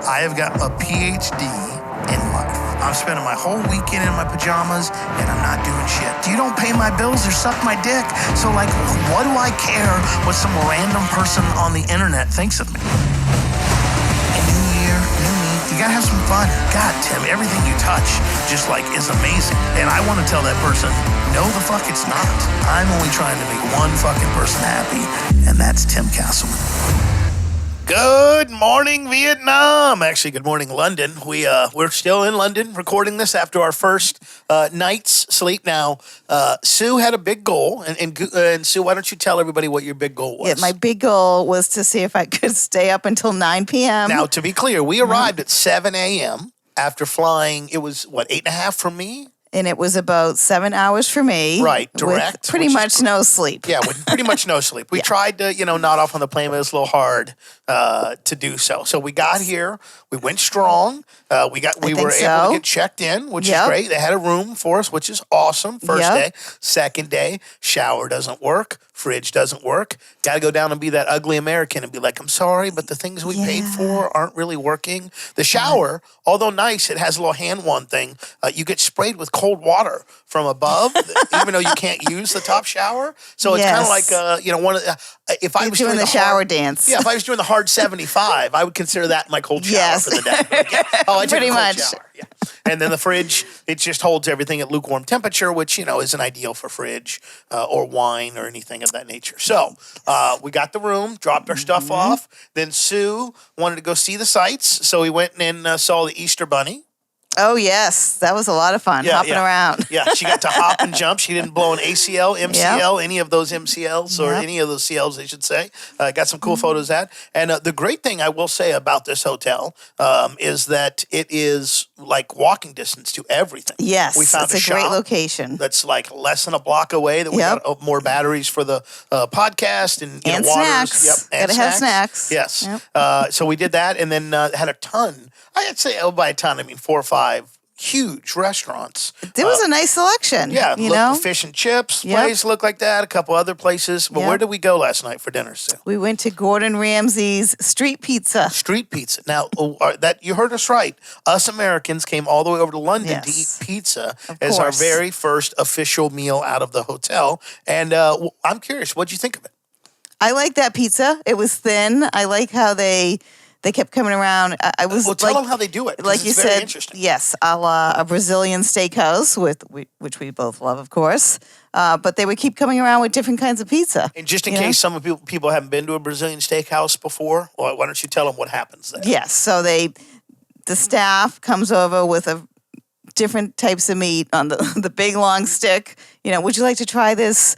I have got a PhD in life. I'm spending my whole weekend in my pajamas and I'm not doing shit. You don't pay my bills or suck my dick. So like, what do I care what some random person on the internet thinks of me? And new year, new me, you gotta have some fun. God, Tim, everything you touch just like is amazing. And I want to tell that person, no the fuck it's not. I'm only trying to make one fucking person happy, and that's Tim Castleman. Good morning, Vietnam. Actually, good morning, London. We're still in London recording this after our first night's sleep. Now, Sue had a big goal, and Sue, why don't you tell everybody what your big goal was? Yeah, my big goal was to see if I could stay up until 9 p.m. Now, to be clear, we arrived at 7 a.m. after flying. It was, 8.5 from me? And it was about 7 hours for me. Right, direct. With pretty much no sleep. Yeah, with pretty much no sleep. We tried to, nod off on the plane, but it was a little hard to do so. So we got here. We went strong. We were able to get checked in, which is great. They had a room for us, which is awesome. First day. Second day, shower doesn't work. Fridge doesn't work. Got to go down and be that ugly American and be like, I'm sorry, but the things we paid for aren't really working. The shower, although nice, it has a little hand wand thing. You get sprayed with cold water from above, even though you can't use the top shower. So it's kind of like, one of if I was doing the shower dance. Yeah, if I was doing the hard 75, I would consider that my cold shower for the day. I took pretty a cold much. shower. Yeah. And then the fridge, it just holds everything at lukewarm temperature, which, isn't ideal for fridge or wine or anything of that nature. So we got the room, dropped our stuff off. Then Sue wanted to go see the sights. So we went and saw the Easter Bunny. Oh, yes. That was a lot of fun, hopping around. Yeah, she got to hop and jump. She didn't blow an ACL, MCL, any of those MCLs or any of those CLs, they should say. Got some cool photos of that. And the great thing I will say about this hotel is that it is like walking distance to everything. Yes, we found it's a great location. That's like less than a block away. That we got more batteries for the podcast and waters. Snacks. Yep, and gotta have snacks. Yes. Yep. So we did that, and then had a ton. I'd say by a ton, I mean 4 or 5 huge restaurants. There was a nice selection. Yeah, you know? Fish and Chips place looked like that. A couple other places. But where did we go last night for dinner, Sue? We went to Gordon Ramsay's Street Pizza. Street Pizza. Now, that you heard us right. Us Americans came all the way over to London to eat pizza as our very first official meal out of the hotel. And I'm curious, what'd you think of it? I like that pizza. It was thin. I like how they kept coming around. I was tell them how they do it. Like you said, interesting. Yes, a la a Brazilian steakhouse, which we both love, of course. But they would keep coming around with different kinds of pizza. And just in case some people haven't been to a Brazilian steakhouse before, why don't you tell them what happens there? Yes, so the staff comes over with different types of meat on the big long stick. Would you like to try this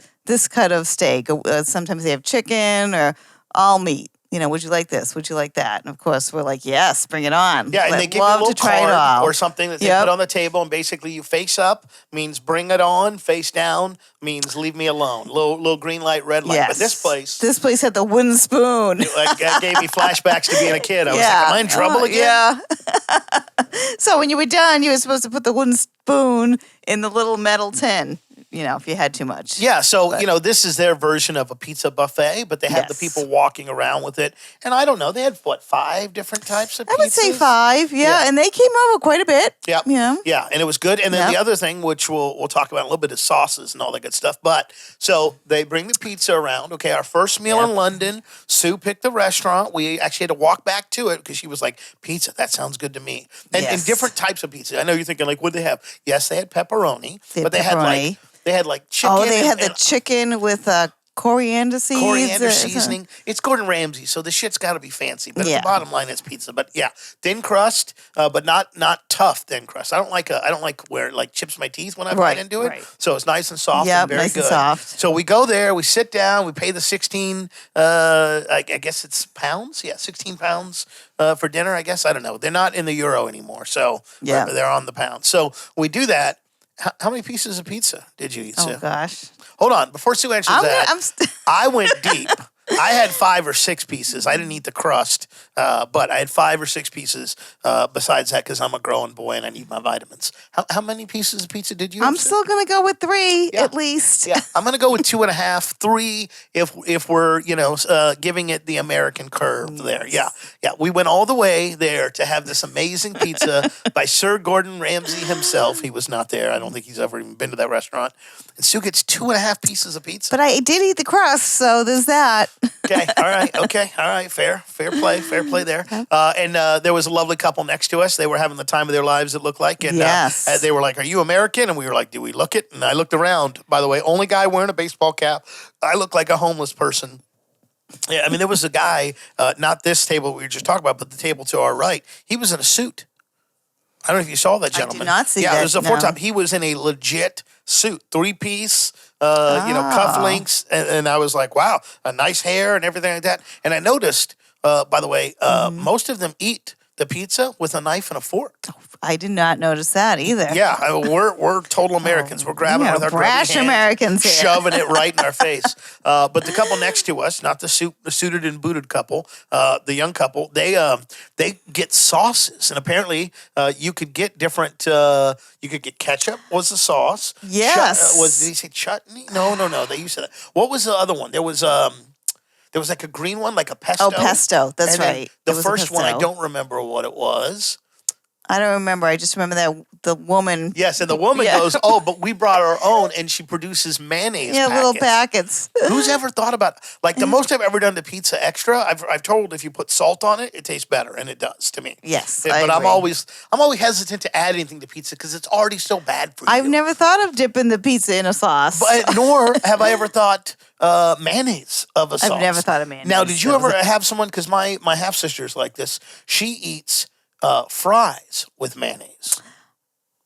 cut of steak? Sometimes they have chicken or all meat. Would you like this? Would you like that? And of course, we're like, yes, bring it on. Yeah, and they give you a little card or something that they put on the table, and basically you face up means bring it on, face down means leave me alone. Little green light, red light. Yes. But this place had the wooden spoon. That gave me flashbacks to being a kid. I was like, am I in trouble again? Yeah. So when you were done, you were supposed to put the wooden spoon in the little metal tin. If you had too much. Yeah, so, this is their version of a pizza buffet, but they have the people walking around with it. And I don't know, they had, 5 different types of pizzas? I would say 5, and they came over quite a bit. Yep. Yeah, and it was good. And then the other thing, which we'll talk about in a little bit, is sauces and all that good stuff. But, so they bring the pizza around. Okay, our first meal in London, Sue picked the restaurant. We actually had to walk back to it because she was like, pizza, that sounds good to me. And different types of pizza. I know you're thinking, what did they have? Yes, they had pepperoni, but they had chicken. Oh, they had the chicken with coriander seeds. Coriander seasoning. It's Gordon Ramsay, so the shit's got to be fancy. But at the bottom line, it's pizza. But thin crust, but not tough thin crust. I don't like where it chips my teeth when I bite into it. Right. So it's nice and soft and very nice good. And soft. So we go there, we sit down, we pay the 16. I guess it's pounds. Yeah, 16 pounds for dinner. I guess I don't know. They're not in the euro anymore, so they're on the pound. So we do that. How many pieces of pizza did you eat, Sue? Oh, gosh. Hold on. Before Sue answers I went deep. I had 5 or 6 pieces. I didn't eat the crust, but I had 5 or 6 pieces besides that because I'm a growing boy and I need my vitamins. How many pieces of pizza did you have? I'm still going to go with 3 Yeah. at least. Yeah, I'm going to go with 2.5, 3 if we're, giving it the American curve there. Yeah. Yeah. We went all the way there to have this amazing pizza by Sir Gordon Ramsay himself. He was not there. I don't think he's ever even been to that restaurant. And Sue gets 2.5 pieces of pizza. But I did eat the crust, so there's that. Okay. All right. Okay. All right. Fair play there. And there was a lovely couple next to us. They were having the time of their lives, it looked like. And Yes. they were like, "Are you American?" And we were like, "Do we look it?" And I looked around, by the way, only guy wearing a baseball cap. I look like a homeless person. Yeah. I mean, there was a guy, not this table we were just talking about, but the table to our right. He was in a suit. I don't know if you saw that gentleman. I did not see that. Yeah, it was a 4-top. No. He was in a legit suit, 3-piece, cufflinks, and I was like, wow, a nice hair and everything like that. And I noticed, by the way, most of them eat the pizza with a knife and a fork. I did not notice that either. Yeah, we're total Americans. We're grabbing it with our brash grubby hands, Americans here. shoving it right in our face. But the couple next to us, not the suited and booted couple, the young couple, they get sauces, and apparently you could get different. You could get ketchup was the sauce. Yes. Did he say chutney? No. They used to that. What was the other one? There was like a green one, like a pesto. Oh, pesto. That's And then right. The It was a first one, I pesto. don't remember what it was. I don't remember. I just remember that the woman. Yes, and the woman Yeah. goes, "Oh, but we brought our own," and she produces mayonnaise. Yeah, packets. little packets. Who's ever thought about like the most I've ever done to pizza extra? I've told if you put salt on it, it tastes better, and it does to me. Yes, Yeah, I but I'm agree. always hesitant to add anything to pizza because it's already so bad for you. I've never thought of dipping the pizza in a sauce. But nor have I ever thought mayonnaise of a sauce. I've never thought of mayonnaise. Now, did you That was ever have someone? Because my half sister's like this. She eats fries with mayonnaise.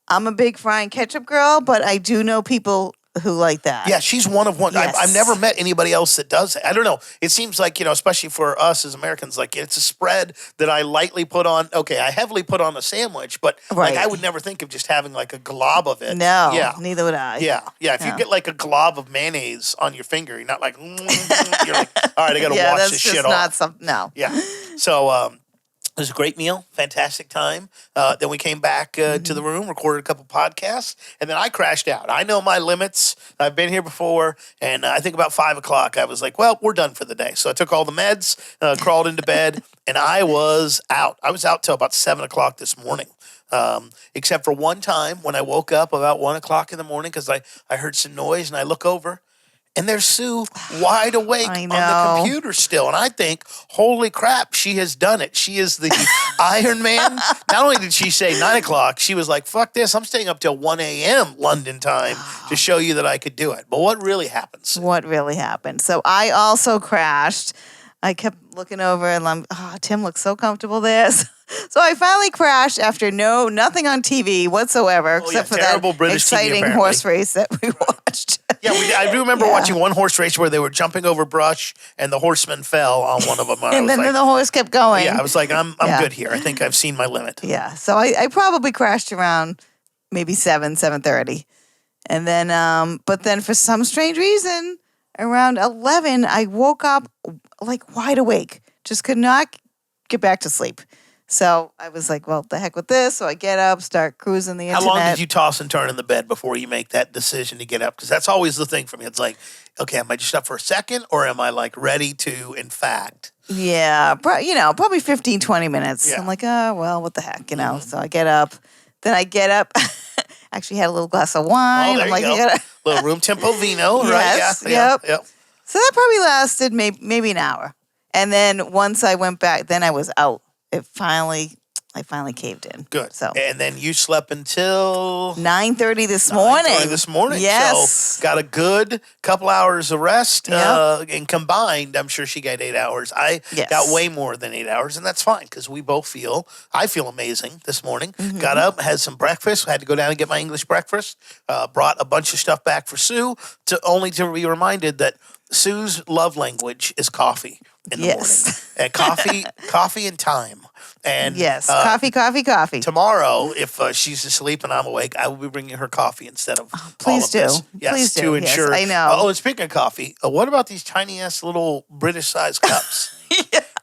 I'm a big frying ketchup girl, but I do know people who like that. Yeah, she's one of one. Yes. I've never met anybody else that does it. I don't know. It seems like, especially for us as Americans, like it's a spread that I lightly put on. Okay, I heavily put on a sandwich, but Right. like I would never think of just having like a glob of it. No, Yeah. neither would I. Yeah. If you Yeah. get like a glob of mayonnaise on your finger, you're not like, you're like, all right, I got to Yeah, wash that's this just shit not off. something. No. Yeah. So, it was a great meal, fantastic time. Then we came back to the room, recorded a couple podcasts, and then I crashed out. I know my limits. I've been here before, and I think about 5 o'clock, I was like, well, we're done for the day. So I took all the meds, crawled into bed, and I was out. I was out till about 7 o'clock this morning. Except for one time when I woke up about 1 o'clock in the morning because I heard some noise, and I look over, and there's Sue wide awake I on the know. computer still. And I think, holy crap, she has done it. She is the Iron Man. Not only did she say 9 o'clock, she was like, fuck this. I'm staying up till 1 a.m. London time to show you that I could do it. But what really happens? What really happened? So I also crashed. I kept looking over and I'm, Tim looks so comfortable there. So I finally crashed after nothing on TV whatsoever, except for terrible that British TV, exciting apparently. horse race that we watched. Yeah, I do remember Yeah. watching one horse race where they were jumping over brush and the horseman fell on one of them. And then the horse kept going. I was like, I'm Yeah. good here. I think I've seen my limit. Yeah. So I probably crashed around maybe 7:30. And then, but then for some strange reason, around 11, I woke up like wide awake, just could not get back to sleep. So I was like, well, the heck with this. So I get up, start cruising the How internet. long did you toss and turn in the bed before you make that decision to get up? Because that's always the thing for me. It's like, okay, am I just up for a second or am I like ready to, in fact? Yeah, probably 15, 20 minutes. Yeah. I'm like, oh, well, what the heck, So I get up. Then I get up. Actually had a little glass of wine. Oh, there I'm like, you go. Little room tempo vino, Yes, right? Yeah, yep. So that probably lasted maybe an hour. And then once I went back, then I was out. I finally caved in. Good. So And then you slept until 9:30 this morning. 9:30 this morning. Yes. So got a good couple hours of rest. Yep. And combined, I'm sure she got 8 hours. I Yes. got way more than 8 hours, and that's fine because I feel amazing this morning. Mm-hmm. Got up, had some breakfast. Had to go down and get my English breakfast. Brought a bunch of stuff back for Sue only to be reminded that Sue's love language is coffee in the Yes. morning. And coffee and time. And Yes, coffee. tomorrow, if she's asleep and I'm awake, I will be bringing her coffee instead of all Please of do. this. Yes, Please do. to Yes, ensure. I know. And speaking of coffee, what about these tiny ass little British sized cups?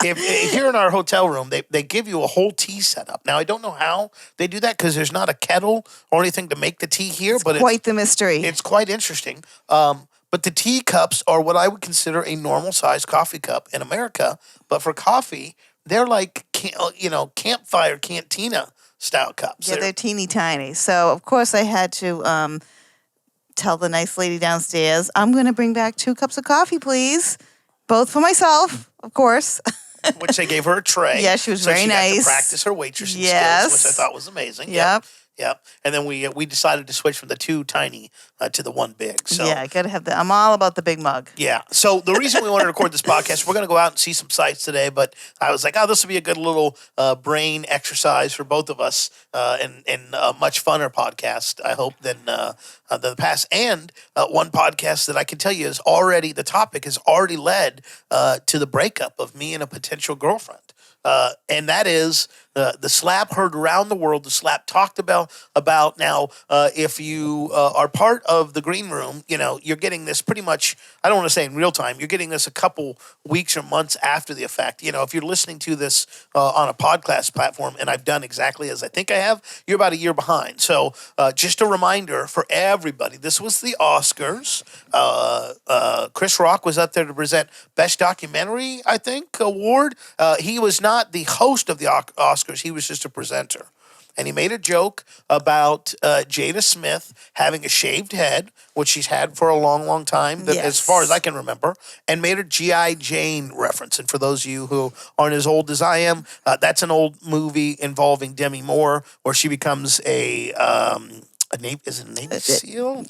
If here in our hotel room, they give you a whole tea setup. Now I don't know how they do that because there's not a kettle or anything to make the tea here, but Quite the mystery. it's quite interesting. But the tea cups are what I would consider a normal sized coffee cup in America. But for coffee, they're like campfire cantina style cups. Yeah, they're teeny tiny. So of course I had to tell the nice lady downstairs, I'm going to bring back 2 cups of coffee, please, both for myself, of course. Which they gave her a tray. Yeah, she was so very she got nice. to practice her waitressing Yes. skills, which I thought was amazing. Yep. Yep. And then we decided to switch from the 2 tiny to the 1 big. So Yeah, I got to have the. I'm all about the big mug. yeah. So the reason we wanted to record this podcast, we're going to go out and see some sights today, but I was like, this will be a good little brain exercise for both of us and a much funner podcast, I hope, than the past. And one podcast that I can tell you is already, the topic has already led to the breakup of me and a potential girlfriend. And that is the slap heard around the world, the slap talked about now. If you are part of the green room, you're getting this pretty much, I don't want to say in real time, you're getting this a couple weeks or months after the effect. If you're listening to this on a podcast platform, and I've done exactly as I think I have, you're about a year behind. So just a reminder for everybody, this was the Oscars. Chris Rock was up there to present Best Documentary, I think, award. He was not the host of the Oscars. He was just a presenter. And he made a joke about Jada Smith having a shaved head, which she's had for a long, long time, as far as I can remember, and made a G.I. Jane reference. And for those of you who aren't as old as I am, that's an old movie involving Demi Moore, where she becomes is it a Navy SEAL?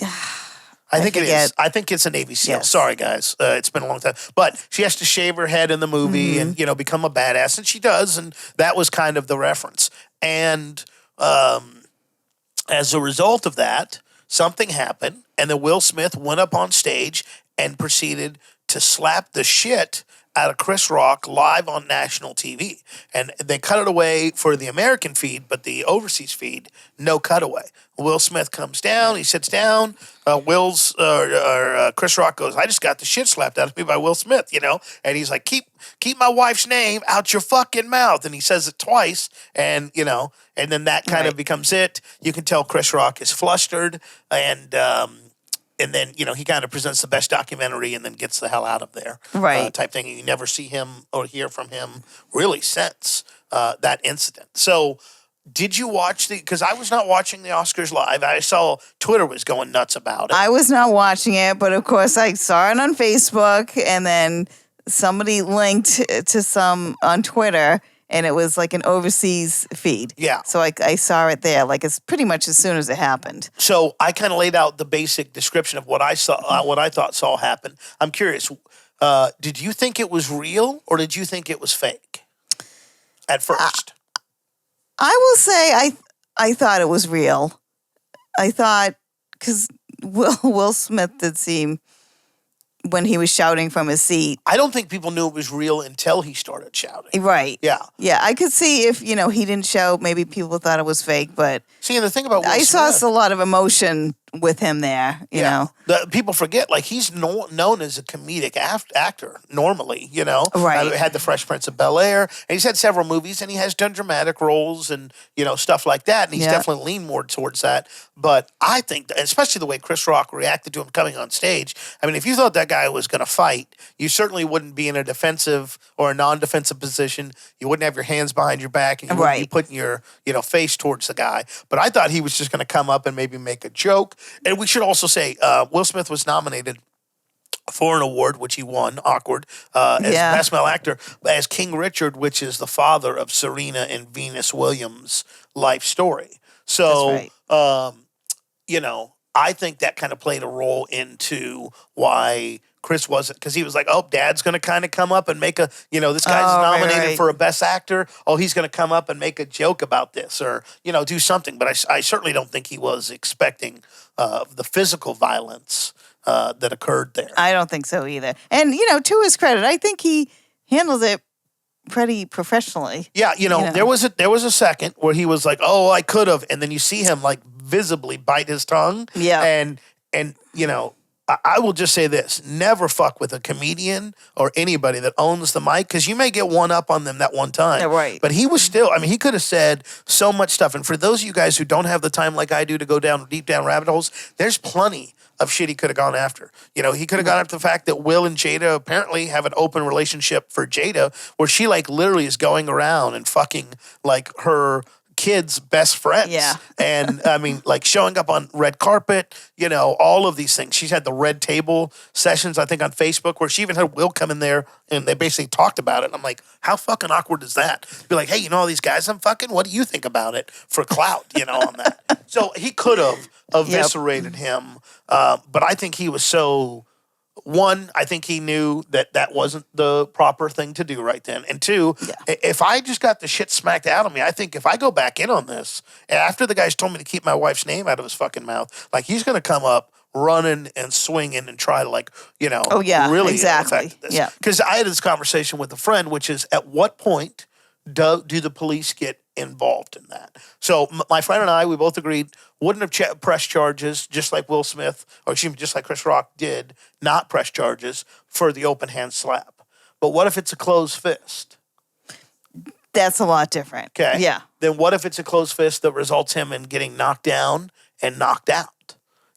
I think it is. I think it's a Navy SEAL. Yes. Sorry, guys. It's been a long time. But she has to shave her head in the movie and, become a badass. And she does. And that was kind of the reference. And as a result of that, something happened. And then Will Smith went up on stage and proceeded to slap the shit out of Chris Rock live on national TV. And they cut it away for the American feed, but the overseas feed, no cutaway. Will Smith comes down, he sits down. Chris Rock goes, I just got the shit slapped out of me by Will Smith, and he's like, keep my wife's name out your fucking mouth. And he says it twice, and then that kind of becomes it. You can tell Chris Rock is flustered, and then, he kind of presents the Best Documentary and then gets the hell out of there. Right. Type thing. You never see him or hear from him really since that incident. So did you watch because I was not watching the Oscars live. I saw Twitter was going nuts about it. I was not watching it, but of course I saw it on Facebook, and then somebody linked to some on Twitter, and it was like an overseas feed. Yeah. So I saw it there, like it's pretty much as soon as it happened. So I kind of laid out the basic description of what I saw, what I thought saw happen. I'm curious, did you think it was real or did you think it was fake at first? I will say I thought it was real. I thought, because Will Smith did seem, when he was shouting from his seat. I don't think people knew it was real until he started shouting. Right. Yeah. Yeah, I could see if, he didn't shout, maybe people thought it was fake, but See, and the thing about Will I Smith, saw a lot of emotion with him there, you know. People forget, he's known as a comedic actor normally, Right. Had the Fresh Prince of Bel-Air, and he's had several movies, and he has done dramatic roles and, stuff like that, and he's definitely leaned more towards that. But I think, especially the way Chris Rock reacted to him coming on stage, I mean, if you thought that guy was going to fight, you certainly wouldn't be in a defensive or a non-defensive position. You wouldn't have your hands behind your back, and you wouldn't be putting your, face towards the guy. But I thought he was just going to come up and maybe make a joke. And we should also say Will Smith was nominated for an award, which he won, awkward, as Best Male Actor, as King Richard, which is the father of Serena and Venus Williams' life story. So, I think that kind of played a role into why Chris wasn't, because he was like, oh, Dad's going to kind of come up and make a, this guy's nominated for a Best Actor. Oh, he's going to come up and make a joke about this or, do something. But I certainly don't think he was expecting the physical violence that occurred there. I don't think so either. And, to his credit, I think he handled it pretty professionally. Yeah, there was a second where he was like, "Oh, I could have," and then you see him like visibly bite his tongue. Yeah. And I will just say this: never fuck with a comedian or anybody that owns the mic, because you may get one up on them that one time. Yeah, right. But he was still. I mean, he could have said so much stuff. And for those of you guys who don't have the time like I do to go down deep down rabbit holes, there's plenty of shit he could have gone after. He could have gone after the fact that Will and Jada apparently have an open relationship for Jada, where she like literally is going around and fucking like her kids' best friends. Yeah. And I mean, like showing up on red carpet, all of these things. She's had the red table sessions, I think, on Facebook, where she even had Will come in there and they basically talked about it. And I'm like, how fucking awkward is that? Be like, hey, all these guys I'm fucking, what do you think about it for clout, on that? So he could have eviscerated him. But I think he was so... One, I think he knew that wasn't the proper thing to do right then. And two, if I just got the shit smacked out of me, I think if I go back in on this, after the guy's told me to keep my wife's name out of his fucking mouth, like he's going to come up running and swinging and try to really exactly. affect this. Yeah. Because I had this conversation with a friend, which is at what point do the police get involved in that? So my friend and I, we both agreed, wouldn't have pressed charges, just like Will Smith, or excuse me, just like Chris Rock did, not press charges for the open hand slap. But what if it's a closed fist? That's a lot different. Okay. Yeah. Then what if it's a closed fist that results him in getting knocked down and knocked out?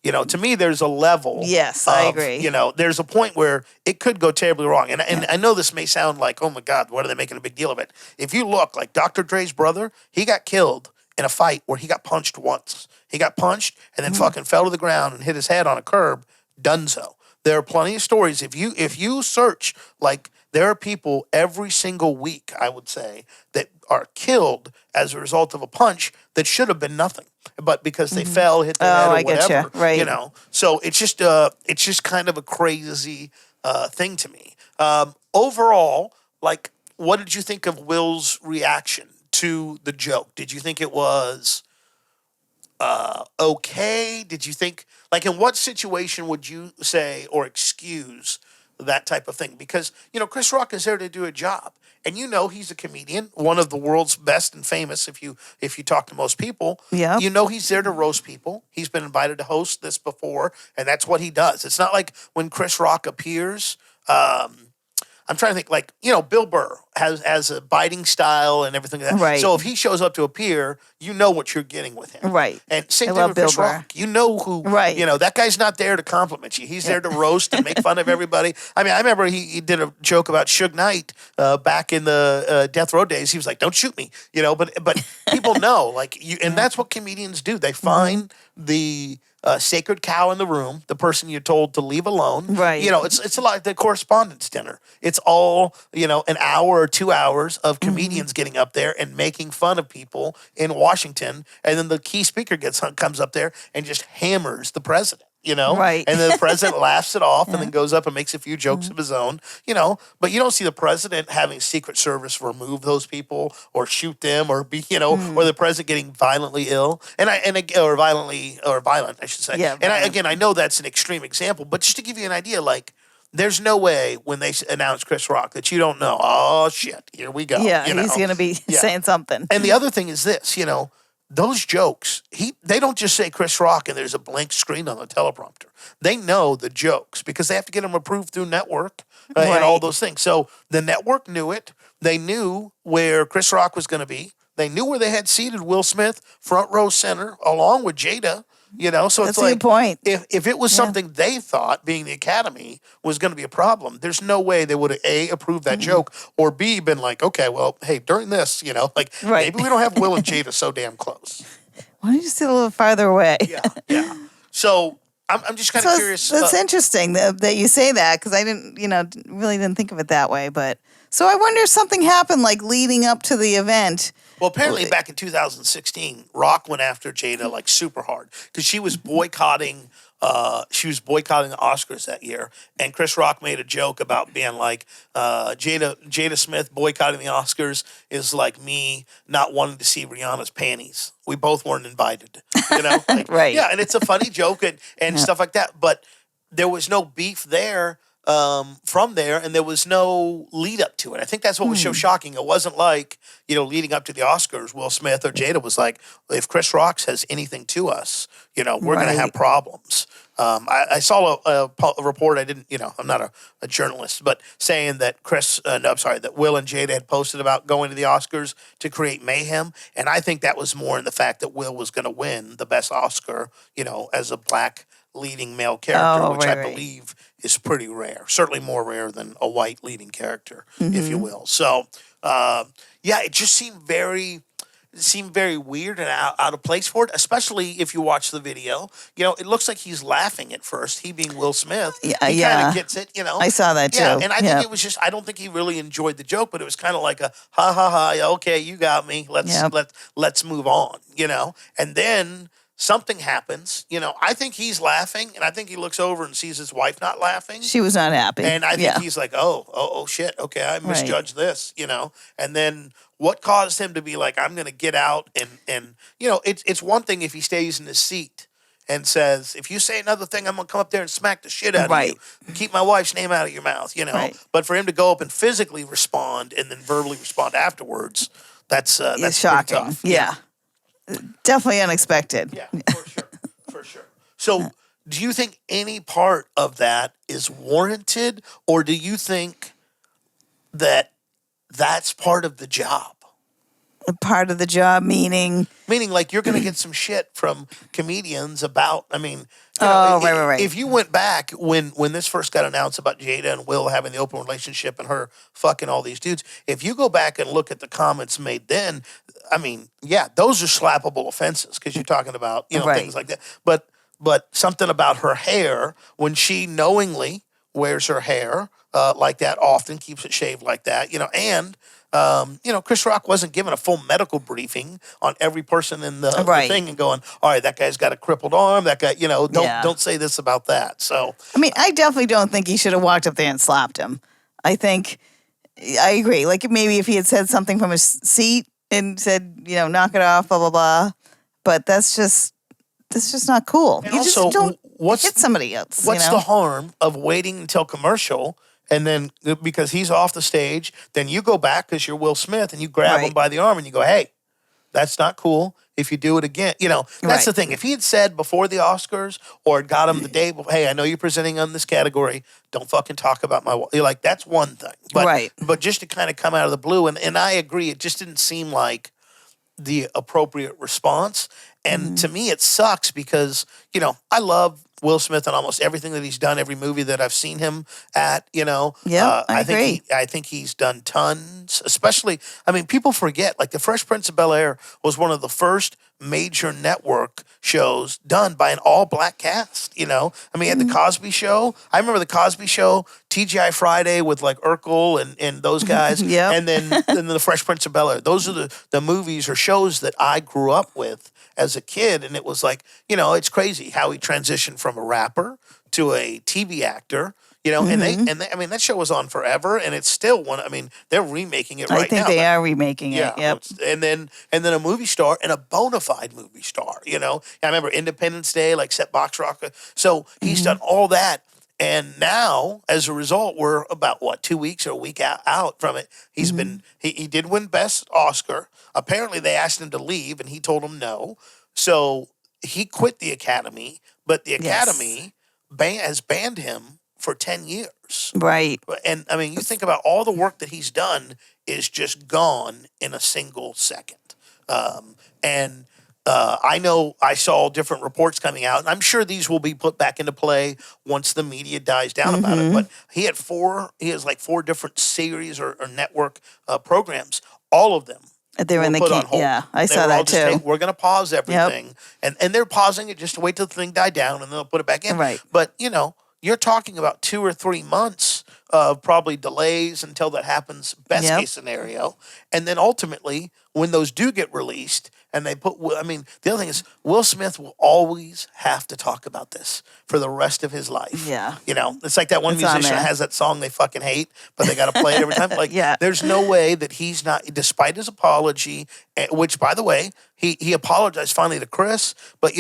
To me, there's a level. Yes, I agree. There's a point where it could go terribly wrong. And I know this may sound like, oh my God, what are they making a big deal of it? If you look, like Dr. Dre's brother, he got killed in a fight where he got punched once. He got punched and then fucking fell to the ground and hit his head on a curb. Dunzo. There are plenty of stories. If you search, like, there are people every single week, I would say, that are killed as a result of a punch that should have been nothing, but because they fell, hit their head, or I whatever. Getcha. Right. So it's just kind of a crazy thing to me. Overall, like, what did you think of Will's reaction to the joke? Did you think it was okay? Did you think, like, in what situation would you say or excuse that type of thing? Because, Chris Rock is there to do a job. And he's a comedian, one of the world's best and famous if you talk to most people. Yeah. He's there to roast people. He's been invited to host this before, and that's what he does. It's not like when Chris Rock appears, I'm trying to think, like, Bill Burr has a biting style and everything like that. Right. So if he shows up to appear, you know what you're getting with him. Right. And same I thing love with Chris Bill Burr. Rock. You know who, Right. That guy's not there to compliment you. He's there to roast and make fun of everybody. I mean, I remember he did a joke about Suge Knight back in the Death Row days. He was like, don't shoot me, but people know, like, and that's what comedians do. They find the sacred cow in the room, the person you're told to leave alone. Right. It's a lot like the correspondence dinner. It's all, an hour or 2 hours of comedians getting up there and making fun of people in Washington. And then the key speaker comes up there and just hammers the president. Right. And then the president laughs it off and then goes up and makes a few jokes of his own, but you don't see the president having Secret Service remove those people or shoot them or be, or the president getting violently ill or violent, I should say. Yeah, and I know that's an extreme example, but just to give you an idea, like, there's no way when they announce Chris Rock that you don't know, oh shit, here we go. Yeah, he's going to be saying something. And the other thing is this, those jokes, they don't just say Chris Rock and there's a blank screen on the teleprompter. They know the jokes because they have to get them approved through network and all those things. So the network knew it. They knew where Chris Rock was going to be. They knew where they had seated Will Smith, front row center, along with Jada. So That's it's a like, good point. if it was something they thought, being the Academy, was going to be a problem, there's no way they would have A, approved that joke, or B, been like, okay, well, hey, during this, maybe we don't have Will and Jada so damn close. Why don't you sit a little farther away? Yeah. So I'm just kind of curious. That's interesting that you say that, because I really didn't think of it that way. But so I wonder if something happened like leading up to the event. Well, apparently back in 2016, Rock went after Jada like super hard because she was boycotting. She was boycotting the Oscars that year, and Chris Rock made a joke about being like, Jada Smith boycotting the Oscars is like me not wanting to see Rihanna's panties. We both weren't invited, Right. Yeah, and it's a funny joke and stuff like that, but there was no beef there. from there, and there was no lead up to it. I think that's what was so shocking. It wasn't like, leading up to the Oscars, Will Smith or Jada was like, if Chris Rock says anything to us, we're going to have Right. problems. I saw a report. I didn't, I'm not a journalist, but saying that that Will and Jada had posted about going to the Oscars to create mayhem. And I think that was more in the fact that Will was going to win the best Oscar, as a black leading male character, Oh, which I right. believe is pretty rare, certainly more rare than a white leading character, if Mm-hmm. you will. So, it just seemed very weird and out of place for it, especially if you watch the video. It looks like he's laughing at first, he being Will Smith. Yeah, He kind yeah. of gets it, I saw that Yeah, too. and I think it was just, I don't think he really enjoyed the joke, but it was kind of like a, ha, ha, ha, yeah, okay, you got me. Yep. Let's move on, And then something happens, I think he's laughing, and I think he looks over and sees his wife not laughing. She was not happy. And I think yeah. he's like, oh, shit. Okay, I misjudged this, And then what caused him to be like, I'm going to get out and it's one thing if he stays in his seat and says, if you say another thing, I'm going to come up there and smack the shit out of you. Keep my wife's name out of your mouth, Right. But for him to go up and physically respond and then verbally respond afterwards, that's It's pretty shocking. tough. Yeah. Definitely unexpected. Yeah, for sure. So, do you think any part of that is warranted, or do you think that that's part of the job? Part of the job, meaning Like you're going to get some shit from comedians about. I mean, right. If you went back when this first got announced about Jada and Will having the open relationship and her fucking all these dudes, if you go back and look at the comments made then, I mean, yeah, those are slappable offenses because you're talking about Right. things like that. But something about her hair when she knowingly wears her hair like that, often keeps it shaved like that, and. Chris Rock wasn't given a full medical briefing on every person in the thing and going, all right, that guy's got a crippled arm. That guy, don't say this about that. So, I mean, I definitely don't think he should have walked up there and slapped him. I agree. Like maybe if he had said something from his seat and said, knock it off, blah blah blah. But that's just not cool. and You also, just don't what's hit somebody else. what's the harm of waiting until commercial? And then because he's off the stage, then you go back because you're Will Smith and you grab him Right. by the arm and you go, hey, that's not cool. If you do it again, that's Right. the thing. If he had said before the Oscars or got him the day before, hey, I know you're presenting on this category. Don't fucking talk about my wife. You're like, that's one thing. But, Right. But just to kind of come out of the blue, and I agree, it just didn't seem like the appropriate response. And to me, it sucks because, I love Will Smith and almost everything that he's done, every movie that I've seen him at, Yeah, I agree. I think he's done tons, especially, I mean, people forget, like The Fresh Prince of Bel-Air was one of the first major network shows done by an all-black cast, I mean, at the Cosby Show, I remember the Cosby Show, TGI Friday with like Urkel and those guys, Yep. and then The Fresh Prince of Bel-Air. Those are the movies or shows that I grew up with as a kid, and it was like, it's crazy how he transitioned from a rapper to a TV actor, and they, I mean, that show was on forever, and it's still one. I mean, they're remaking it right now. I think they are remaking it. Yeah, Yep. and then a movie star and a bona fide movie star. I remember Independence Day, like set box rocker. So he's done all that. And now, as a result, we're about 2 weeks or a week out from it. He's been he did win Best Oscar. Apparently, they asked him to leave, and he told them no. So he quit the Academy, but the Yes. Academy has banned him for 10 years. Right. And I mean, you think about all the work that he's done is just gone in a single second. I know I saw different reports coming out, and I'm sure these will be put back into play once the media dies down about it. But he has like 4 different series or network programs. All of them They're were in the put on key. hold. Yeah, I They saw were all that just saying, too. we're going to pause everything, and they're pausing it just to wait till the thing died down, and they'll put it back in. Right. But you're talking about 2 or 3 months of probably delays until that happens. Best Yep. case scenario, and then ultimately when those do get released. And they put, I mean, the other thing is Will Smith will always have to talk about this for the rest of his life. Yeah. It's like that one It's on musician there. has that song they fucking hate, but they got to play it every time. Like, Yeah. there's no way that he's not, despite his apology, which, by the way, he apologized finally to Chris, but,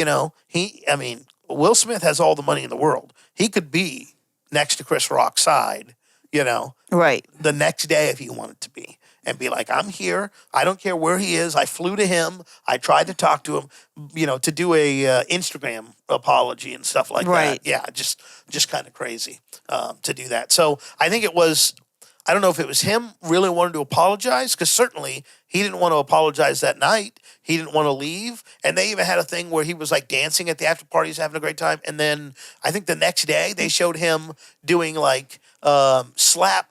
Will Smith has all the money in the world. He could be next to Chris Rock's side, Right. the next day if he wanted to be. And be like, I'm here. I don't care where he is. I flew to him. I tried to talk to him, to do a Instagram apology and stuff like Right. that. Yeah, just kind of crazy to do that. So I think it was, I don't know if it was him really wanting to apologize, because certainly he didn't want to apologize that night. He didn't want to leave. And they even had a thing where he was like dancing at the after parties, having a great time. And then I think the next day they showed him doing like slap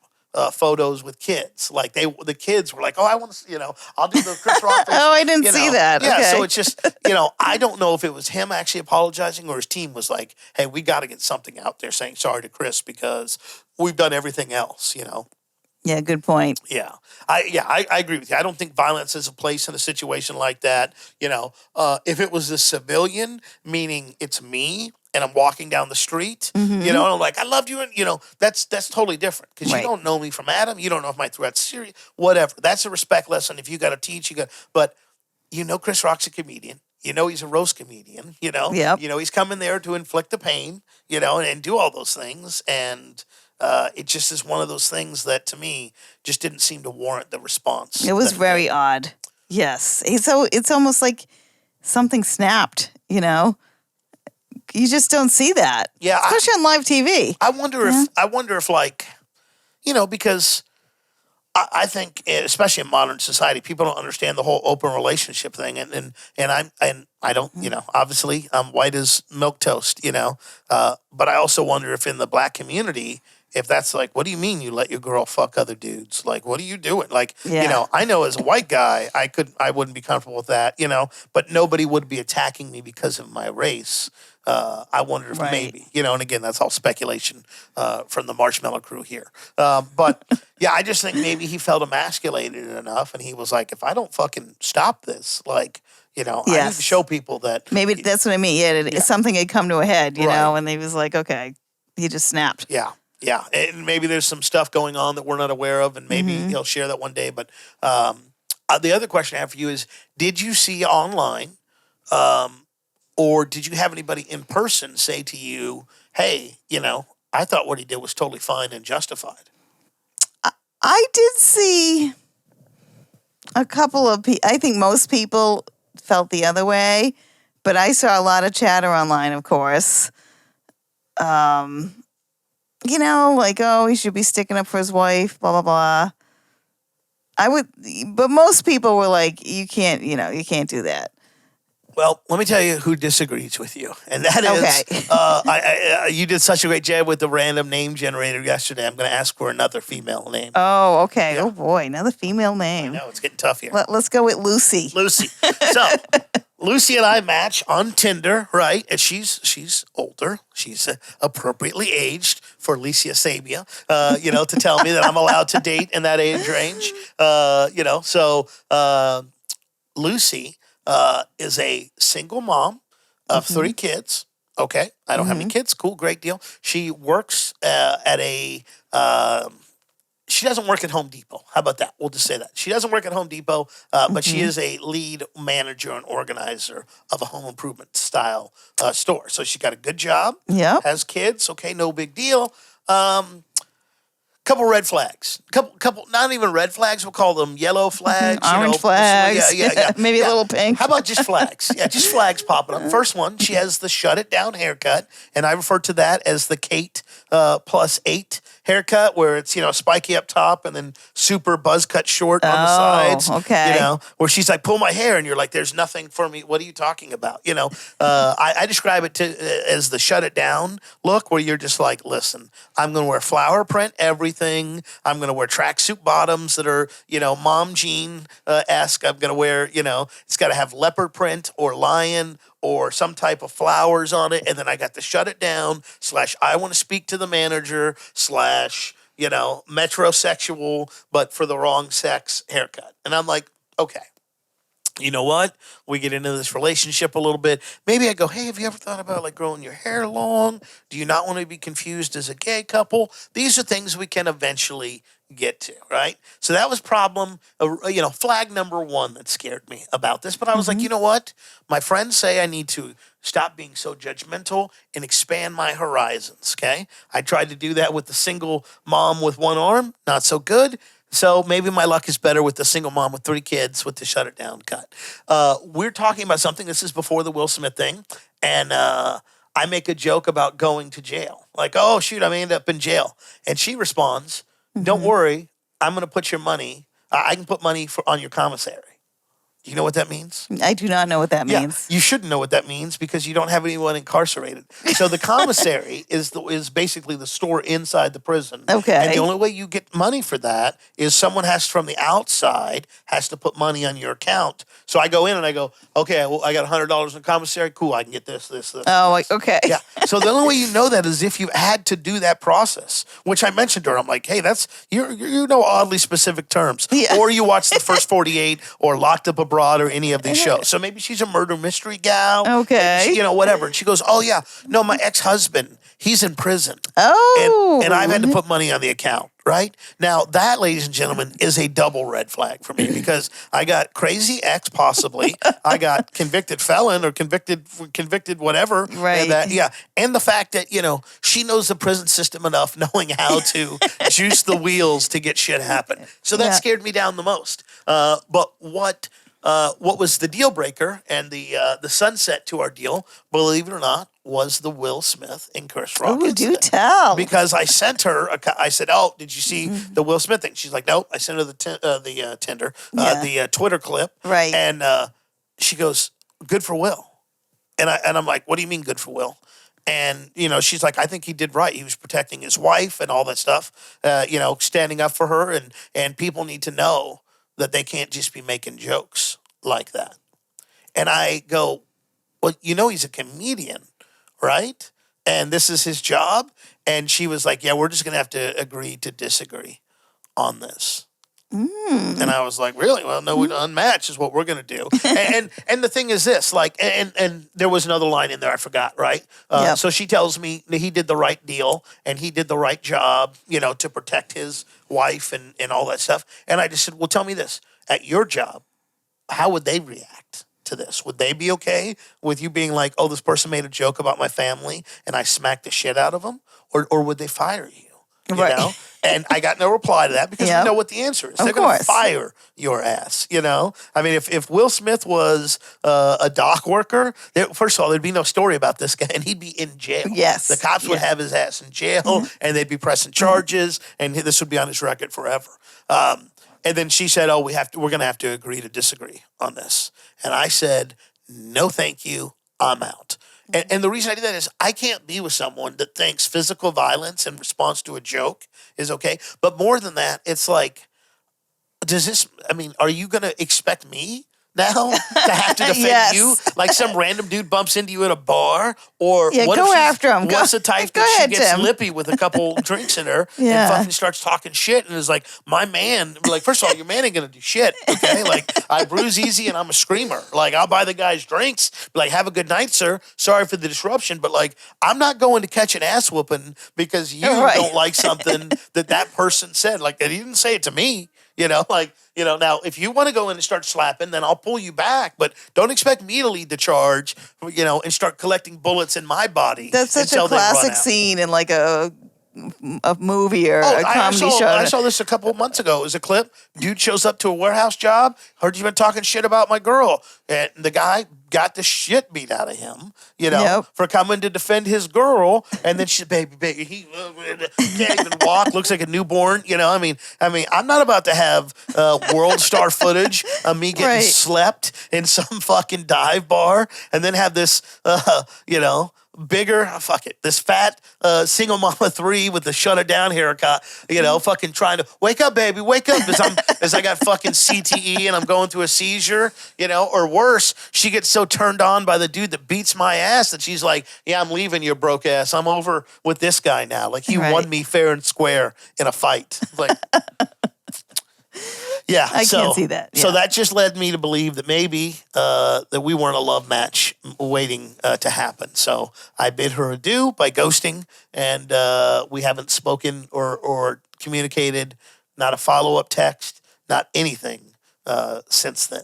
photos with kids. Like the kids were like, "Oh, I want to, I'll do the Chris Rock face." Oh, I didn't see that. Yeah, Okay. so it's just, I don't know if it was him actually apologizing or his team was like, "Hey, we got to get something out there saying sorry to Chris because we've done everything else." Yeah, good point. Yeah, I agree with you. I don't think violence is a place in a situation like that. If it was a civilian, meaning it's me and I'm walking down the street, and I'm like, I loved you, and that's totally different because Right. you don't know me from Adam. You don't know if my threat's serious, whatever. That's a respect lesson. If you got to teach, but Chris Rock's a comedian. He's a roast comedian. Yep. He's coming there to inflict the pain. And do all those things and. It just is one of those things that, to me, just didn't seem to warrant the response. It was that he very did. odd. Yes. It's almost like something snapped, You just don't see that. Yeah, Especially on live TV. I wonder if like, because I think, especially in modern society, people don't understand the whole open relationship thing, and I don't, obviously I'm white as milk toast, but I also wonder if in the black community, if that's like, what do you mean you let your girl fuck other dudes? Like, what are you doing? Like, Yeah. I know as a white guy, I wouldn't be comfortable with that, but nobody would be attacking me because of my race. I wonder if Right. maybe, and again, that's all speculation from the Marshmallow Crew here. But yeah, I just think maybe he felt emasculated enough, and he was like, if I don't fucking stop this, like, I need Yes. to show people that. Maybe that's what I mean. Yeah, something had come to a head, Right. and he was like, okay, he just snapped. Yeah. Yeah. And maybe there's some stuff going on that we're not aware of, and maybe he'll share that one day. But the other question I have for you is, did you see online, or did you have anybody in person say to you, hey, I thought what he did was totally fine and justified? I did see a couple of people. I think most people felt the other way, but I saw a lot of chatter online, of course. Like, oh, he should be sticking up for his wife, blah, blah, blah. But most people were like, you can't do that. Well, let me tell you who disagrees with you, and that is, you did such a great job with the random name generator yesterday. I'm going to ask for another female name. Oh, okay. Yeah. Oh, boy. Another female name. No, it's getting tough here. Let's go with Lucy. Lucy. So, Lucy and I match on Tinder, right? And she's older. She's appropriately aged for Alicia Sabia, to tell me that I'm allowed to date in that age range. So Lucy is a single mom of 3 kids. Okay. I don't have any kids. Cool. Great deal. She works at a... she doesn't work at Home Depot. How about that? We'll just say that. She doesn't work at Home Depot, but she is a lead manager and organizer of a home improvement style store. So she got a good job. Yep. Has kids. Okay, no big deal. Couple red flags. Couple, not even red flags. We'll call them yellow flags. Orange flags. Yeah. Maybe a little pink. How about just flags? Yeah, just flags popping up. First one, she has the shut it down haircut, and I refer to that as the Kate +8 haircut, where it's spiky up top and then super buzz cut short on the sides. Okay. Where she's like, pull my hair, and you're like, there's nothing for me. What are you talking about? I describe it as the shut it down look, where you're just like, listen, I'm going to wear flower print everything. I'm going to wear tracksuit bottoms that are, mom jean esque. I'm going to wear, it's got to have leopard print or lion or some type of flowers on it. And then I got the shut it down / I want to speak to the manager / metrosexual, but for the wrong sex haircut. And I'm like, okay. You know what? We get into this relationship a little bit. Maybe I go, hey, have you ever thought about like growing your hair long? Do you not want to be confused as a gay couple? These are things we can eventually get to, right? So that was problem, flag number 1 that scared me about this. But I was like, you know what? My friends say I need to stop being so judgmental, and expand my horizons. Okay. I tried to do that with the single mom with one arm. Not so good. So maybe my luck is better with the single mom with 3 kids with the shut it down cut. We're talking about something. This is before the Will Smith thing. And I make a joke about going to jail. Like, oh, shoot, I may end up in jail. And she responds, don't worry. I'm going to put your money. I can put money on your commissary. Do you know what that means? I do not know what that means. You shouldn't know what that means because you don't have anyone incarcerated. So the commissary is basically the store inside the prison. Okay. And the only way you get money for that is someone from the outside has to put money on your account. So I go in and I go, okay, well, I got $100 in the commissary. Cool, I can get this. Oh, okay. Yeah. So the only way you know that is if you had to do that process, which I mentioned to her. I'm like, hey, that's you know oddly specific terms. Yeah. Or you watch the first 48 or Locked Up Abroad or any of these shows. So maybe she's a murder mystery gal. Okay. Maybe she, whatever. And she goes, oh yeah, no, my ex-husband, he's in prison. Oh. And I've had to put money on the account. Right? Now, that, ladies and gentlemen, is a double red flag for me because I got crazy ex, possibly. I got convicted felon or convicted whatever. Right. And the fact that, she knows the prison system enough, knowing how to juice the wheels to get shit happen. So that scared me down the most. But what was the deal breaker and the sunset to our deal, believe it or not, was the Will Smith and Chris Rock Ooh, do tell. Because I sent her, I said, oh, did you see the Will Smith thing? She's like, nope. I sent her the Twitter clip. Right. And she goes, good for Will. And I'm like, what do you mean good for Will? And, she's like, I think he did right. He was protecting his wife and all that stuff, standing up for her. And people need to know that they can't just be making jokes like that. And I go, well, he's a comedian, right? And this is his job. And she was like, yeah, we're just going to have to agree to disagree on this. And I was like, really? Well, no, unmatched is what we're going to do. and the thing is this, like, and there was another line in there I forgot, right? Yep. So she tells me that he did the right deal and he did the right job, to protect his wife and all that stuff. And I just said, well, tell me this. At your job, how would they react to this? Would they be okay with you being like, oh, this person made a joke about my family and I smacked the shit out of them? Or would they fire you? You know? And I got no reply to that because we know what the answer is. They're going to fire your ass, I mean, if Will Smith was a dock worker, first of all, there'd be no story about this guy and he'd be in jail. Yes. The cops would have his ass in jail and they'd be pressing charges and this would be on his record forever. And then she said, oh, we're going to have to agree to disagree on this. And I said, no, thank you. I'm out. And the reason I did that is I can't be with someone that thinks physical violence in response to a joke is okay. But more than that, it's like, are you going to expect me now to have to defend you? Like some random dude bumps into you at a bar? Or what go if after him. What's the type Go that ahead, she gets Tim. lippy with a couple drinks in her and fucking starts talking shit and is like, my man, like, first of all, your man ain't going to do shit, okay? Like, I bruise easy and I'm a screamer. Like, I'll buy the guys drinks, be like, have a good night, sir. Sorry for the disruption, but like, I'm not going to catch an ass whooping because you don't like something that person said. Like, he didn't say it to me. Now if you want to go in and start slapping, then I'll pull you back. But don't expect me to lead the charge, and start collecting bullets in my body. That's such a classic scene in like a movie or a comedy show. I saw this a couple of months ago. It was a clip. Dude shows up to a warehouse job. Heard you been talking shit about my girl. And the guy got the shit beat out of him, for coming to defend his girl. And then she, baby, he can't even walk. Looks like a newborn. I mean, I'm not about to have world star footage of me getting slept in some fucking dive bar and then have this, bigger, this fat single mama 3 with the shut it down haircut, fucking trying to wake up, baby, wake up as I got fucking CTE and I'm going through a seizure, or worse, she gets so turned on by the dude that beats my ass that she's like, yeah, I'm leaving your broke ass. I'm over with this guy now. Like he won me fair and square in a fight. Like, yeah, I can't see that. So that just led me to believe that maybe that we weren't a love match waiting to happen. So I bid her adieu by ghosting, and we haven't spoken or communicated, not a follow-up text, not anything since then.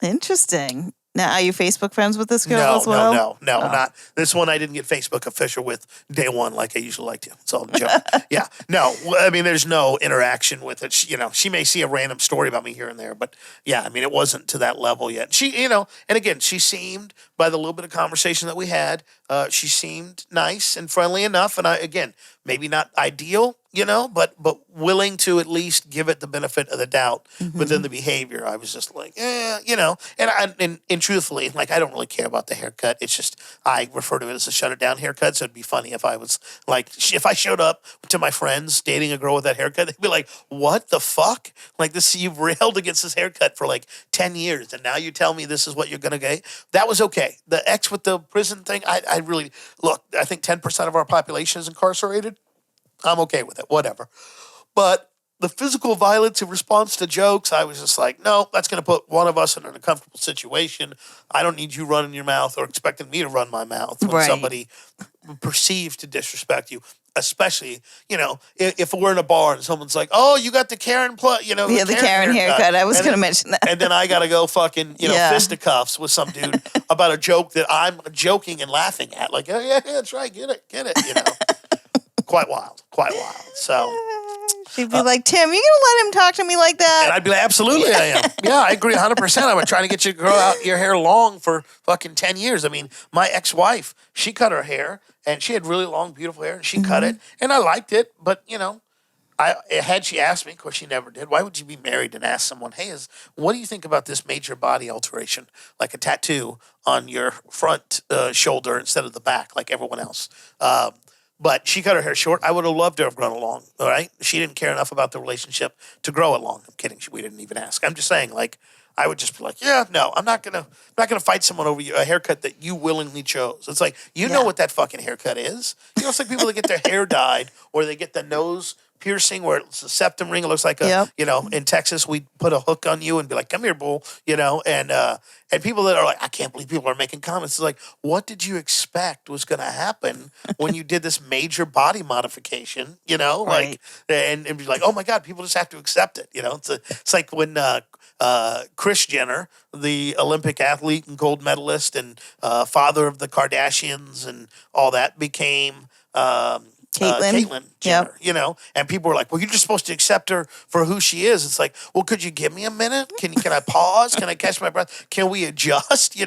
Interesting. Now, are you Facebook friends with this girl No, as well? no, not this one. I didn't get Facebook official with day one like I usually like to. It's all a joke. Yeah, no. I mean, there's no interaction with it. She may see a random story about me here and there, but yeah, I mean, it wasn't to that level yet. And again, she seemed by the little bit of conversation that we had, she seemed nice and friendly enough. And again, maybe not ideal, but willing to at least give it the benefit of the doubt within the behavior. I was just like, and truthfully, like I don't really care about the haircut. It's just I refer to it as a shut it down haircut. So it'd be funny if I was like, if I showed up to my friends dating a girl with that haircut, they'd be like, "What the fuck? Like this? You've railed against this haircut for like 10 years, and now you tell me this is what you're gonna get." That was okay. The ex with the prison thing, I really look. I think 10% of our population is incarcerated. I'm okay with it, whatever. But the physical violence in response to jokes, I was just like, no, that's going to put one of us in an uncomfortable situation. I don't need you running your mouth or expecting me to run my mouth when somebody perceives to disrespect you. Especially, if we're in a bar and someone's like, "Oh, you got the Karen the Karen haircut." I was going to mention that. And then I got to go fucking, fisticuffs with some dude about a joke that I'm joking and laughing at. Like, oh yeah, that's right, get it. Quite wild. So she'd be like, "Tim, you gonna let him talk to me like that?" And I'd be like, absolutely, I am. Yeah, I agree 100%. I've been trying to get you to grow out your hair long for fucking 10 years. I mean, my ex-wife, she cut her hair, and she had really long, beautiful hair, and she cut it, and I liked it, but, had she asked me, of course she never did, why would you be married and ask someone, "Hey, what do you think about this major body alteration, like a tattoo on your front shoulder instead of the back, like everyone else?" But she cut her hair short. I would have loved to have grown it long, all right? She didn't care enough about the relationship to grow it long. I'm kidding. We didn't even ask. I'm just saying, like, I would just be like, yeah, no, I'm not gonna fight someone over a haircut that you willingly chose. It's like, know what that fucking haircut is. It's like people that get their hair dyed or they get the nose piercing where it's a septum ring. It looks like in Texas, we'd put a hook on you and be like, "Come here, bull," and people that are like, I can't believe people are making comments. It's like, what did you expect was going to happen when you did this major body modification, Right. and be like, oh my God, people just have to accept it. It's like when, Kris Jenner, the Olympic athlete and gold medalist and father of the Kardashians and all that, became Caitlyn Jenner, and people were like, "Well, you're just supposed to accept her for who she is." It's like, well, could you give me a minute? Can I pause? Can I catch my breath? Can we adjust?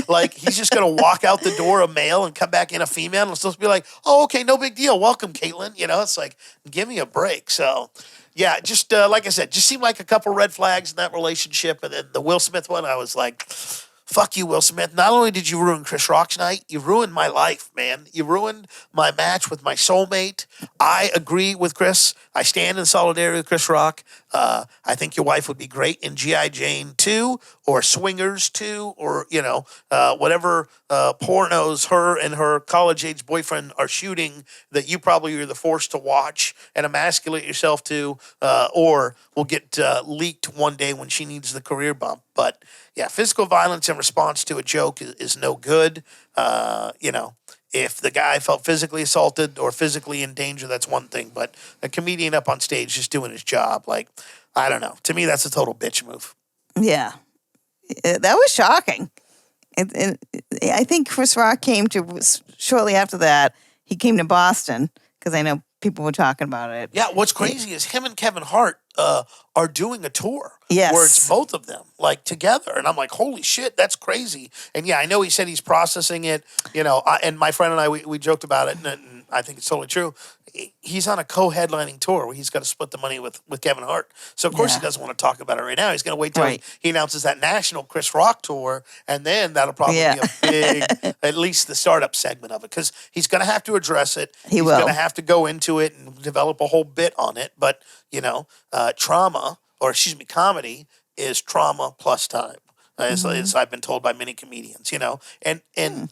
Like he's just gonna walk out the door a male and come back in a female, and it's supposed to be like, "Oh, okay, no big deal. Welcome, Caitlyn." It's like, give me a break. So. Yeah, just like I said, just seemed like a couple red flags in that relationship. And then the Will Smith one, I was like, fuck you, Will Smith. Not only did you ruin Chris Rock's night, you ruined my life, man. You ruined my match with my soulmate. I agree with Chris. I stand in solidarity with Chris Rock. I think your wife would be great in G.I. Jane 2 or Swingers 2 or, whatever pornos her and her college-age boyfriend are shooting that you probably are the force to watch and emasculate yourself to or will get leaked one day when she needs the career bump. But, yeah, physical violence in response to a joke is no good. If the guy felt physically assaulted or physically in danger, that's one thing. But a comedian up on stage just doing his job, like, I don't know. To me, that's a total bitch move. Yeah. That was shocking. I think Chris Rock came to, shortly after that, he came to Boston because I know people were talking about it. Yeah, what's crazy is him and Kevin Hart are doing a tour. Yes. Where it's both of them, like, together. And I'm like, holy shit, that's crazy. And, yeah, I know he said he's processing it, and my friend and I, we joked about it, and I think it's totally true. He's on a co-headlining tour where he's got to split the money with Kevin Hart. So, of course, he doesn't want to talk about it right now. He's going to wait till he announces that national Chris Rock tour, and then that'll probably be a big, at least the startup segment of it, because he's going to have to address it. He's going to have to go into it and develop a whole bit on it. But, comedy is trauma plus time. As I've been told by many comedians, and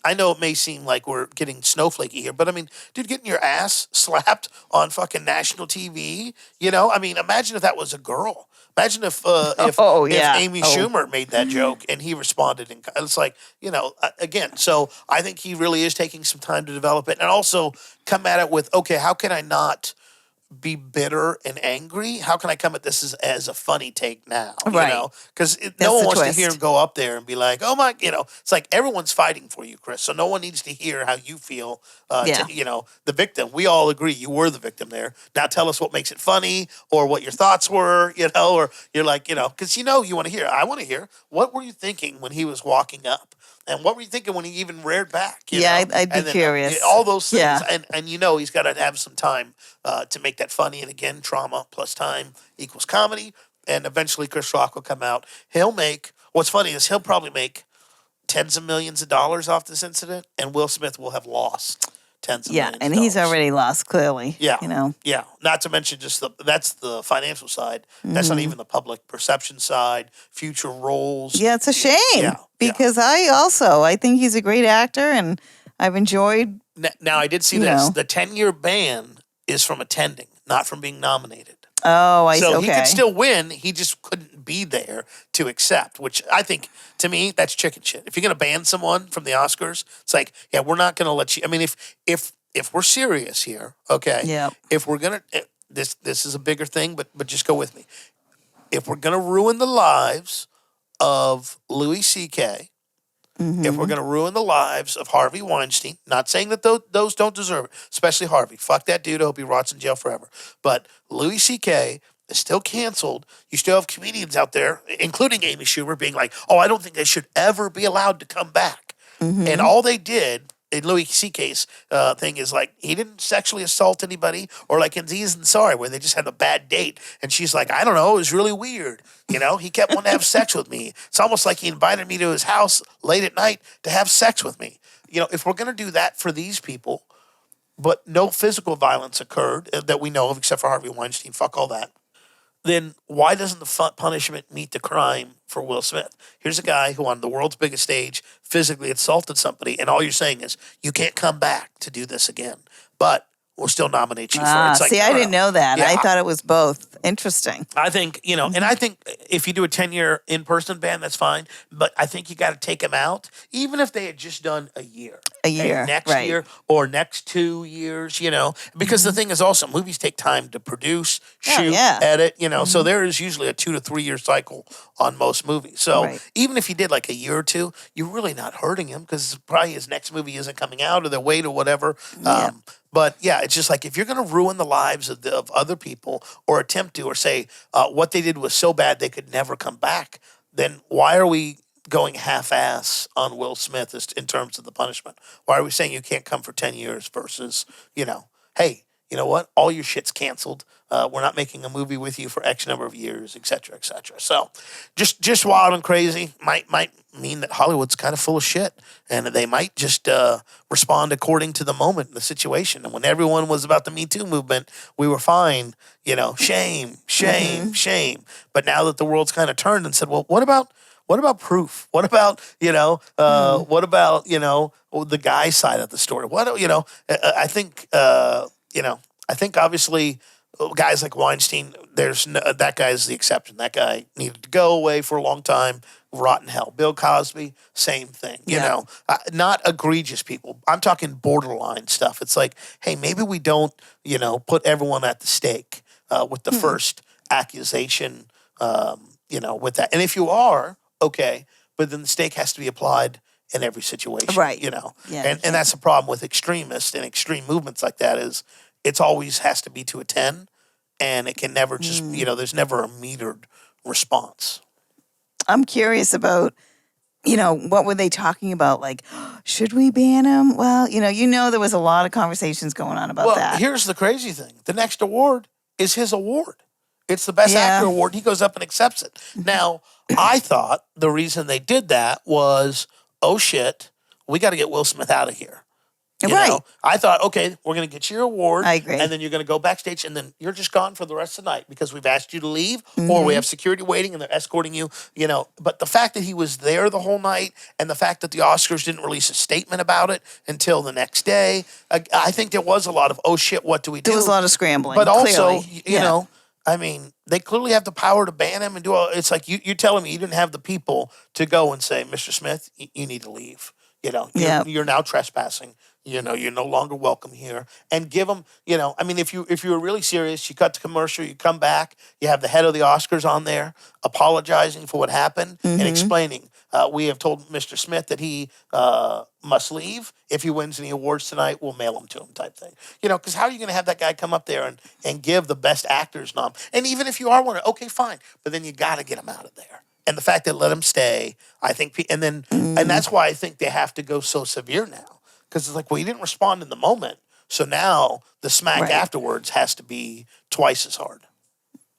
I know it may seem like we're getting snowflakey here, but I mean, dude, getting your ass slapped on fucking national TV, I mean, imagine if that was a girl. Imagine if Amy Schumer made that joke and he responded, and it's like, again. So I think he really is taking some time to develop it and also come at it with, okay, how can I not be bitter and angry? How can I come at this as a funny take now? You Right. know, because no That's one the wants twist. to hear him go up there and be like, "Oh my," you know. It's like everyone's fighting for you, Chris. So no one needs to hear how you feel. Yeah. You know, the victim. We all agree you were the victim there. Now tell us what makes it funny, or what your thoughts were. You know, or you're like, you know, because you want to hear. I want to hear. What were you thinking when he was walking up? And what were you thinking when he even reared back? You Yeah, know? I'd be And then, curious. all those things. Yeah. And you know he's got to have some time to make that funny. And again, trauma plus time equals comedy. And eventually Chris Rock will come out. He'll make, what's funny is he'll probably make tens of millions of dollars off this incident. And Will Smith will have lost tens of Yeah, millions and of he's dollars. already lost, clearly. Yeah. You know. Yeah. Not to mention just that's the financial side. That's not even the public perception side, future roles. Yeah, it's a shame. Yeah. Because I think he's a great actor, and I've enjoyed. Now, I did see You this. know. The 10-year ban is from attending, not from being nominated. Oh, I see. So Okay. he could still win. He just couldn't be there to accept, which I think, to me, that's chicken shit. If you're going to ban someone from the Oscars, it's like, yeah, we're not going to let you. I mean, if we're serious here, okay, Yep. if we're going to, this is a bigger thing, but just go with me. If we're going to ruin the lives of Louis C.K., if we're going to ruin the lives of Harvey Weinstein, not saying that those don't deserve it, especially Harvey. Fuck that dude. I hope he rots in jail forever. But Louis C.K. is still canceled. You still have comedians out there, including Amy Schumer, being like, oh, I don't think they should ever be allowed to come back. And all they did in Louis C.K.'s thing is like, he didn't sexually assault anybody, or like in Aziz Ansari, where they just had a bad date. And she's like, I don't know, it was really weird. You know, he kept wanting to have sex with me. It's almost like he invited me to his house late at night to have sex with me. You know, if we're going to do that for these people, but no physical violence occurred that we know of, except for Harvey Weinstein, fuck all that, then why doesn't the punishment meet the crime for Will Smith? Here's a guy who on the world's biggest stage physically assaulted somebody, and all you're saying is, you can't come back to do this again, but we'll still nominate you for it. It's like, See, I didn't know that. Yeah, I thought it was both. Interesting. I think, and I think if you do a 10-year in-person ban, that's fine. But I think you got to take them out, even if they had just done a year. A year, Next right. year or next 2 years, because the thing is also, movies take time to produce, shoot, yeah. edit, so there is usually a 2 to 3 year cycle on most movies. So Right. even if you did like a year or two, you're really not hurting him because probably his next movie isn't coming out, or they're wait or whatever. Yeah. But yeah, it's just like, if you're going to ruin the lives of other people, or attempt to, or say what they did was so bad they could never come back, then why are we going half-ass on Will Smith in terms of the punishment? Why are we saying you can't come for 10 years versus, hey, you know what? All your shit's canceled. We're not making a movie with you for X number of years, et cetera, et cetera. So just wild and crazy might mean that Hollywood's kind of full of shit, and they might just respond according to the moment and the situation. And when everyone was about the Me Too movement, we were fine, shame, shame. But now that the world's kind of turned and said, well, what about proof? What about, what about, the guy side of the story? I think, I think obviously guys like Weinstein, that guy's the exception. That guy needed to go away for a long time, rot in hell. Bill Cosby, same thing. Yeah. Not egregious people. I'm talking borderline stuff. It's like, hey, maybe we don't, put everyone at the stake with the first accusation, with that. And if you are, okay, but then the stake has to be applied in every situation. Right. Yeah, you and that's the problem with extremists and extreme movements like that, is it's always has to be to a 10, and it can never just, there's never a metered response. I'm curious about, what were they talking about? Like, should we ban him? Well, there was a lot of conversations going on about that. Here's the crazy thing. The next award is his award. It's the Best Actor award. He goes up and accepts it. Now, I thought the reason they did that was, oh shit, we got to get Will Smith out of here. Right. I thought, okay, we're going to get you your award. I agree. And then you're going to go backstage, and then you're just gone for the rest of the night because we've asked you to leave, or we have security waiting and they're escorting you, But the fact that he was there the whole night, and the fact that the Oscars didn't release a statement about it until the next day, I think there was a lot of, oh shit, what do we do? There was a lot of scrambling. But also, clearly. I mean, they clearly have the power to ban him and do all. It's like you're telling me you didn't have the people to go and say, Mr. Smith, you need to leave. Yeah. You're now trespassing. You're no longer welcome here. And give them, I mean, if you were really serious, you cut the commercial, you come back, you have the head of the Oscars on there apologizing for what happened and explaining. We have told Mr. Smith that he must leave. If he wins any awards tonight, we'll mail them to him, type thing. Because how are you going to have that guy come up there and give the best actors nom? And even if you are one, okay, fine, but then you got to get him out of there. And the fact that let him stay, I think, and that's why I think they have to go so severe now. Because it's like, well, you didn't respond in the moment. So now the smack afterwards has to be twice as hard.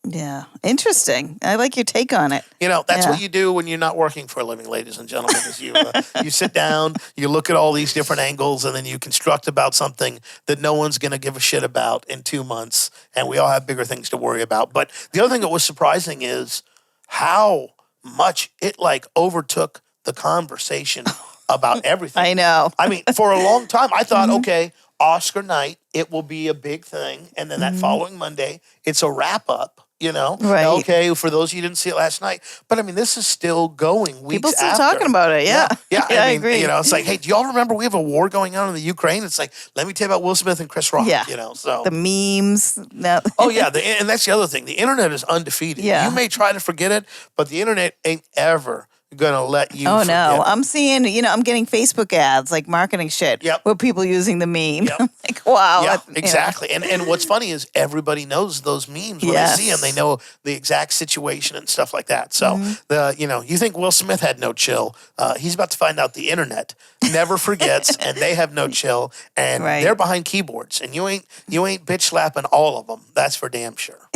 Yeah. Interesting. I like your take on it. That's what you do when you're not working for a living, ladies and gentlemen, is you sit down, you look at all these different angles, and then you construct about something that no one's going to give a shit about in 2 months. And we all have bigger things to worry about. But the other thing that was surprising is how much it overtook the conversation about everything. I know. I mean, for a long time, I thought, okay, Oscar night, it will be a big thing. And then that following Monday, it's a wrap up, Right. Okay, for those of you who didn't see it last night. But I mean, this is still going weeks People still after. talking about it. Yeah. Yeah, I mean, agree. It's like, hey, do y'all remember we have a war going on in the Ukraine? It's like, let me tell you about Will Smith and Chris Rock, Yeah. so. The memes. No. Oh, yeah, and that's the other thing. The internet is undefeated. Yeah. You may try to forget it, but the internet ain't ever going to let you forget no. it. I'm seeing, I'm getting Facebook ads, like marketing shit, Yep. with people using the meme. Yep. I'm like, wow. Yeah, that- exactly. And what's funny is everybody knows those memes when Yes. they see them. They know the exact situation and stuff like that. So you think Will Smith had no chill? He's about to find out the internet never forgets, and they have no chill, and Right. they're behind keyboards, and you ain't bitch slapping all of them. That's for damn sure.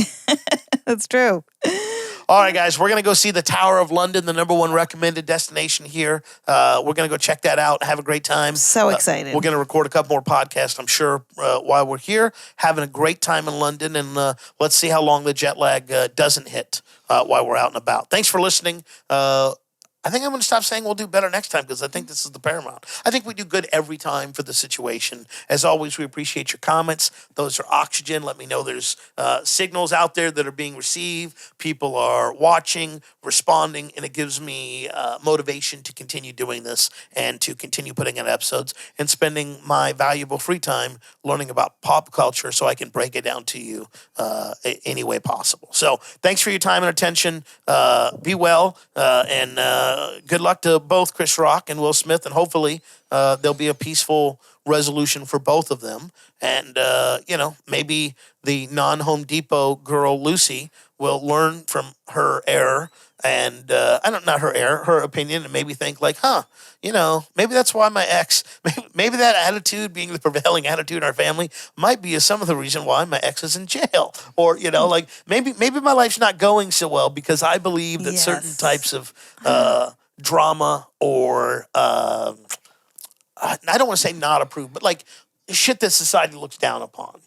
That's true. All right, guys, we're going to go see the Tower of London, the #1 recommended destination here. We're going to go check that out, have a great time. So excited. We're going to record a couple more podcasts, I'm sure, while we're here, having a great time in London, and let's see how long the jet lag doesn't hit while we're out and about. Thanks for listening. I think I'm going to stop saying we'll do better next time because I think this is the paramount. I think we do good every time for the situation. As always, we appreciate your comments. Those are oxygen. Let me know there's signals out there that are being received. People are watching, responding, and it gives me motivation to continue doing this and to continue putting out episodes and spending my valuable free time learning about pop culture so I can break it down to you any way possible. So thanks for your time and attention. Be well, and good luck to both Chris Rock and Will Smith, and hopefully there'll be a peaceful resolution for both of them. And, maybe the non-Home Depot girl, Lucy, will learn from her error and, not her error, her opinion, and maybe think like, maybe that's why my ex, maybe that attitude being the prevailing attitude in our family might be some of the reason why my ex is in jail. Or, maybe my life's not going so well because I believe that certain Yes. types of drama or, I don't want to say not approved, but like shit that society looks down upon,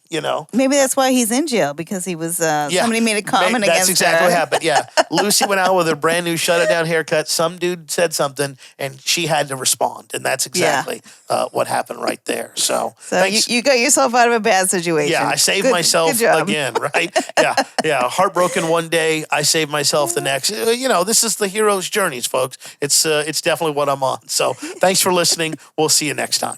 Maybe that's why he's in jail, because he was somebody made a comment That's against exactly what her. happened. Yeah, Lucy went out with her brand new shut it down haircut. Some dude said something, and she had to respond, and that's exactly what happened right there. So thanks. you got yourself out of a bad situation. Yeah, I saved Good myself job. again, right? Yeah. Heartbroken one day, I saved myself the next. This is the hero's journeys, folks. It's definitely what I'm on. So thanks for listening. We'll see you next time.